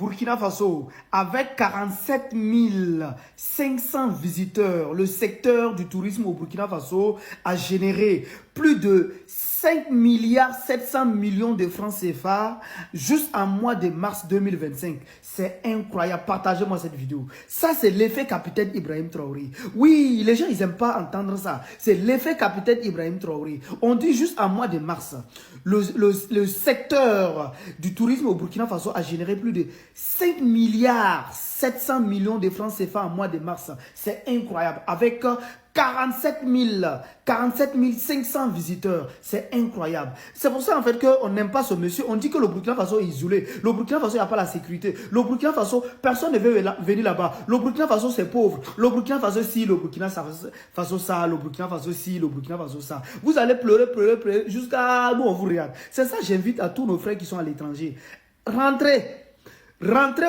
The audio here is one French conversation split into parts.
Burkina Faso, avec 47 500 visiteurs, le secteur du tourisme au Burkina Faso a généré plus de 5 milliards 700 millions de francs CFA juste en mois de mars 2025. C'est incroyable. Partagez-moi cette vidéo. Ça, c'est l'effet capitaine Ibrahim Traoré. Oui, les gens, ils n'aiment pas entendre ça. C'est l'effet capitaine Ibrahim Traoré. On dit juste en mois de mars, le secteur du tourisme au Burkina Faso a généré plus de 5 milliards 700 millions de francs CFA en mois de mars. C'est incroyable. Avec 47 500 visiteurs. C'est incroyable. C'est pour ça en fait qu'on n'aime pas ce monsieur. On dit que le Burkina Faso est isolé. Le Burkina Faso n'a pas la sécurité. Le Burkina Faso, personne ne veut venir là-bas. Le Burkina Faso, c'est pauvre. Le Burkina Faso, si, le Burkina Faso, ça. Le Burkina Faso, si, le Burkina Faso, ça. Vous allez pleurer jusqu'à nous, on vous regarde. C'est ça, j'invite à tous nos frères qui sont à l'étranger. Rentrez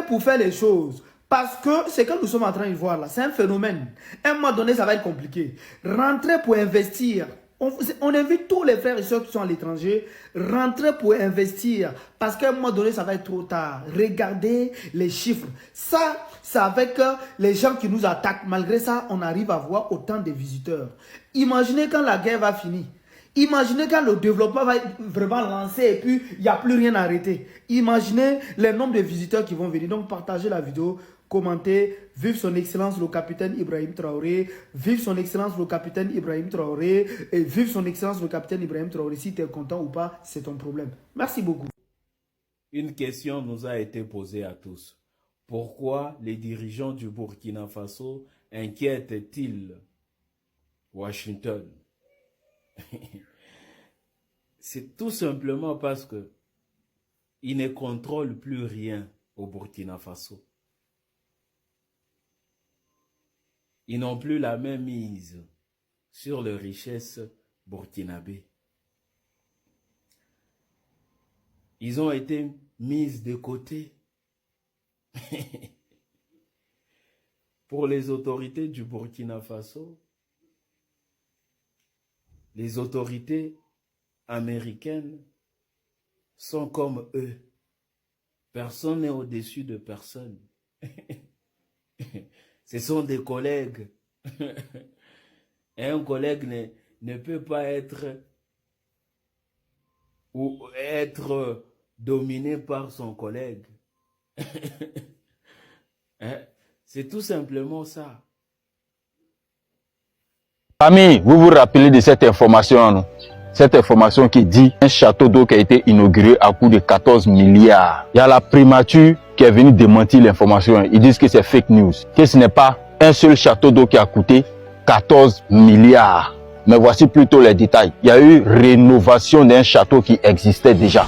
pour faire les choses. Parce que ce que nous sommes en train de voir là, c'est un phénomène. À un moment donné, ça va être compliqué. Rentrez pour investir. On invite tous les frères et sœurs qui sont à l'étranger. Rentrez pour investir. Parce qu'à un moment donné, ça va être trop tard. Regardez les chiffres. Ça, c'est avec les gens qui nous attaquent. Malgré ça, on arrive à voir autant de visiteurs. Imaginez quand la guerre va finir. Imaginez quand le développement va être vraiment lancé et puis il n'y a plus rien à arrêter. Imaginez le nombre de visiteurs qui vont venir. Donc partagez la vidéo, commentez. Vive son excellence le capitaine Ibrahim Traoré. Vive son excellence le capitaine Ibrahim Traoré. Et vive son excellence le capitaine Ibrahim Traoré. Si tu es content ou pas, c'est ton problème. Merci beaucoup. Une question nous a été posée à tous. Pourquoi les dirigeants du Burkina Faso inquiètent-ils Washington? C'est tout simplement parce que ils ne contrôlent plus rien au Burkina Faso. Ils n'ont plus la même mise sur les richesses burkinabées. Ils ont été mis de côté. Pour les autorités du Burkina Faso, les autorités américaines sont comme eux. Personne n'est au-dessus de personne. Ce sont des collègues. Et un collègue ne peut pas être dominé par son collègue. C'est tout simplement ça. Famille, vous vous rappelez de cette information, non? Cette information qui dit un château d'eau qui a été inauguré à coût de 14 milliards. Il y a la primature qui est venue démentir l'information. Ils disent que c'est fake news, que ce n'est pas un seul château d'eau qui a coûté 14 milliards. Mais voici plutôt les détails. Il y a eu rénovation d'un château qui existait déjà.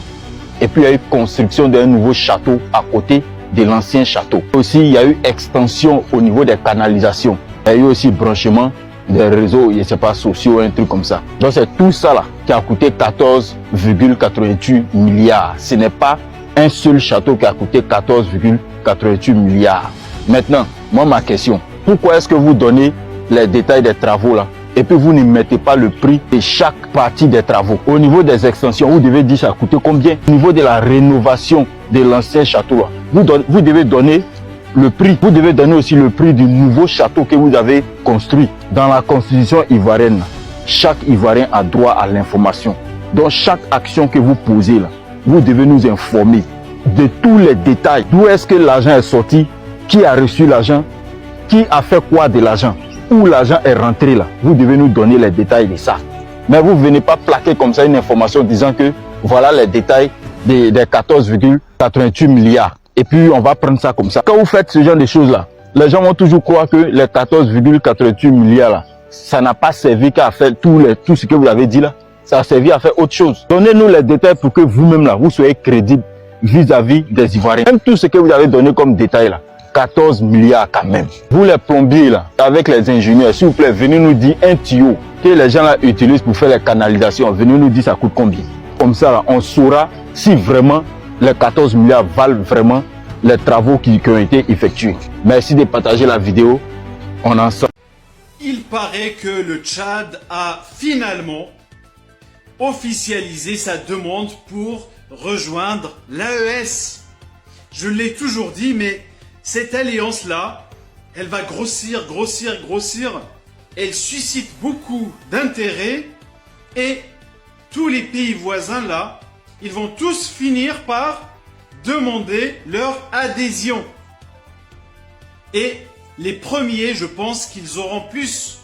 Et puis il y a eu construction d'un nouveau château à côté de l'ancien château. Aussi, il y a eu extension au niveau des canalisations. Il y a eu aussi branchement des réseaux, je ne sais pas, sociaux, un truc comme ça. Donc c'est tout ça là qui a coûté 14,88 milliards. Ce n'est pas un seul château qui a coûté 14,88 milliards. Maintenant, moi ma question, pourquoi est-ce que vous donnez les détails des travaux là et puis vous ne mettez pas le prix de chaque partie des travaux? Au niveau des extensions, vous devez dire ça a coûté combien. Au niveau de la rénovation de l'ancien château là, vous devez donner le prix. Vous devez donner aussi le prix du nouveau château que vous avez construit. Dans la constitution ivoirienne, chaque Ivoirien a droit à l'information. Donc chaque action que vous posez là, vous devez nous informer de tous les détails. D'où est-ce que l'argent est sorti? Qui a reçu l'argent? Qui a fait quoi de l'argent? Où l'argent est rentré là? Vous devez nous donner les détails de ça. Mais vous ne venez pas plaquer comme ça une information disant que voilà les détails des 14,88 milliards. Et puis on va prendre ça comme ça. Quand vous faites ce genre de choses là, les gens vont toujours croire que les 14,88 milliards là, ça n'a pas servi qu'à faire tout ce que vous avez dit là. Ça a servi à faire autre chose. Donnez-nous les détails pour que vous-même là, vous soyez crédible vis-à-vis des Ivoiriens. Même tout ce que vous avez donné comme détail là, 14 milliards quand même. Vous les plombiers là, avec les ingénieurs, s'il vous plaît, venez nous dire un tuyau que les gens là utilisent pour faire les canalisations. Venez nous dire ça coûte combien. Comme ça là, on saura si vraiment les 14 milliards valent vraiment les travaux qui ont été effectués. Merci de partager la vidéo. On en sort. Il paraît que le Tchad a finalement officialisé sa demande pour rejoindre l'AES, Je l'ai toujours dit, mais cette alliance-là, elle va grossir, grossir, grossir. Elle suscite beaucoup d'intérêt et tous les pays voisins là, ils vont tous finir par demander leur adhésion. Et les premiers, je pense qu'ils auront plus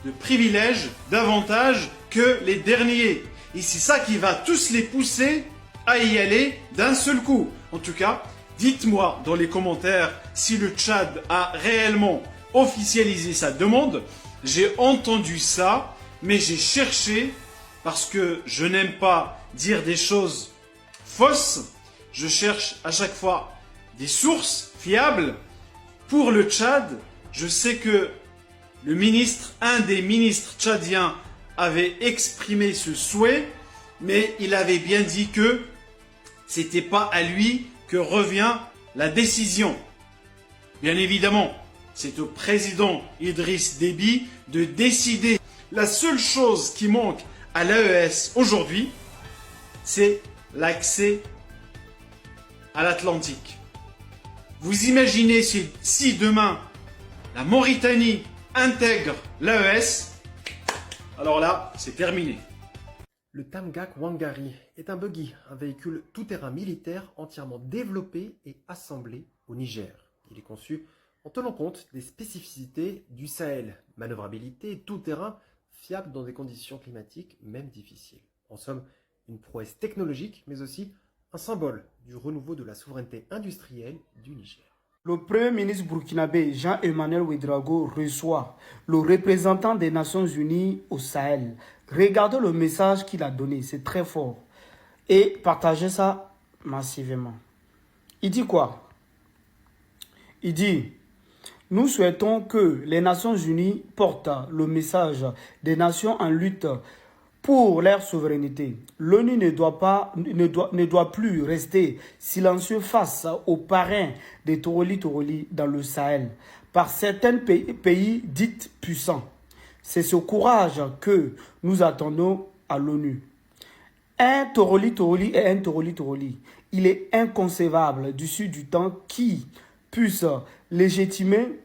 de privilèges, d'avantages que les derniers. Et c'est ça qui va tous les pousser à y aller d'un seul coup. En tout cas, dites-moi dans les commentaires si le Tchad a réellement officialisé sa demande. J'ai entendu ça, mais j'ai cherché parce que je n'aime pas dire des choses fausses. Je cherche à chaque fois des sources fiables. Pour le Tchad, je sais que un des ministres tchadiens avait exprimé ce souhait, mais il avait bien dit que c'était pas à lui que revient la décision. Bien évidemment, c'est au président Idriss Déby de décider. La seule chose qui manque à l'AES aujourd'hui, c'est l'accès à l'Atlantique. Vous imaginez si demain la Mauritanie intègre l'AES, alors là, c'est terminé. Le Tamgak Wangari est un buggy, un véhicule tout-terrain militaire entièrement développé et assemblé au Niger. Il est conçu en tenant compte des spécificités du Sahel, manœuvrabilité et tout-terrain fiable dans des conditions climatiques même difficiles. En somme, une prouesse technologique, mais aussi un symbole du renouveau de la souveraineté industrielle du Niger. Le Premier ministre burkinabé Jean-Emmanuel Ouédraogo reçoit le représentant des Nations Unies au Sahel. Regardez le message qu'il a donné, c'est très fort. Et partagez ça massivement. Il dit quoi? Il dit, nous souhaitons que les Nations Unies portent le message des nations en lutte pour leur souveraineté. L'ONU ne doit plus rester silencieux face aux parrains des Toroli dans le Sahel par certains pays dits puissants. C'est ce courage que nous attendons à l'ONU. Un Toroli est un Toroli. Il est inconcevable d'ici du temps qui puisse légitimer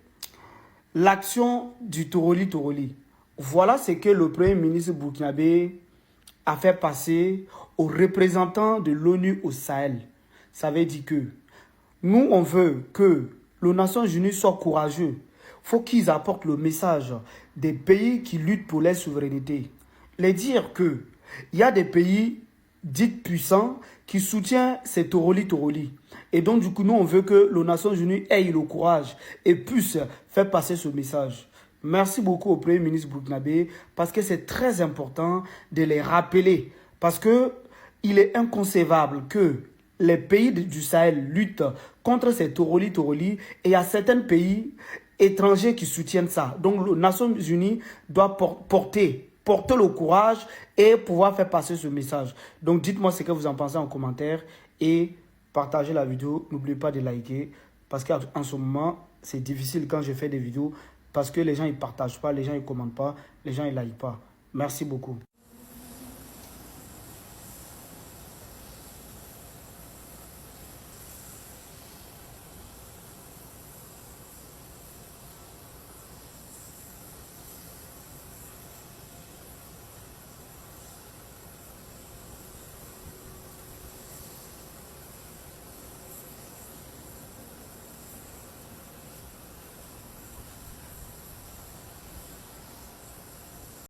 l'action du Toroli. Voilà ce que le Premier ministre burkinabé a fait passer aux représentants de l'ONU au Sahel. Ça veut dire que nous, on veut que les Nations Unies soient courageux. Il faut qu'ils apportent le message des pays qui luttent pour leur souveraineté. Les dire qu'il y a des pays dits puissants qui soutiennent ces Toroli. Et donc, du coup, nous, on veut que les Nations Unies aient le courage et puissent faire passer ce message. Merci beaucoup au Premier ministre burkinabé parce que c'est très important de les rappeler. Parce qu'il est inconcevable que les pays du Sahel luttent contre ces Toroli et il y a certains pays étrangers qui soutiennent ça. Donc les Nations Unies doivent porter le courage et pouvoir faire passer ce message. Donc dites-moi ce que vous en pensez en commentaire et partagez la vidéo. N'oubliez pas de liker parce qu'en ce moment, c'est difficile quand je fais des vidéos. Parce que les gens ne partagent pas, les gens ne commentent pas, les gens ne likent pas. Merci beaucoup.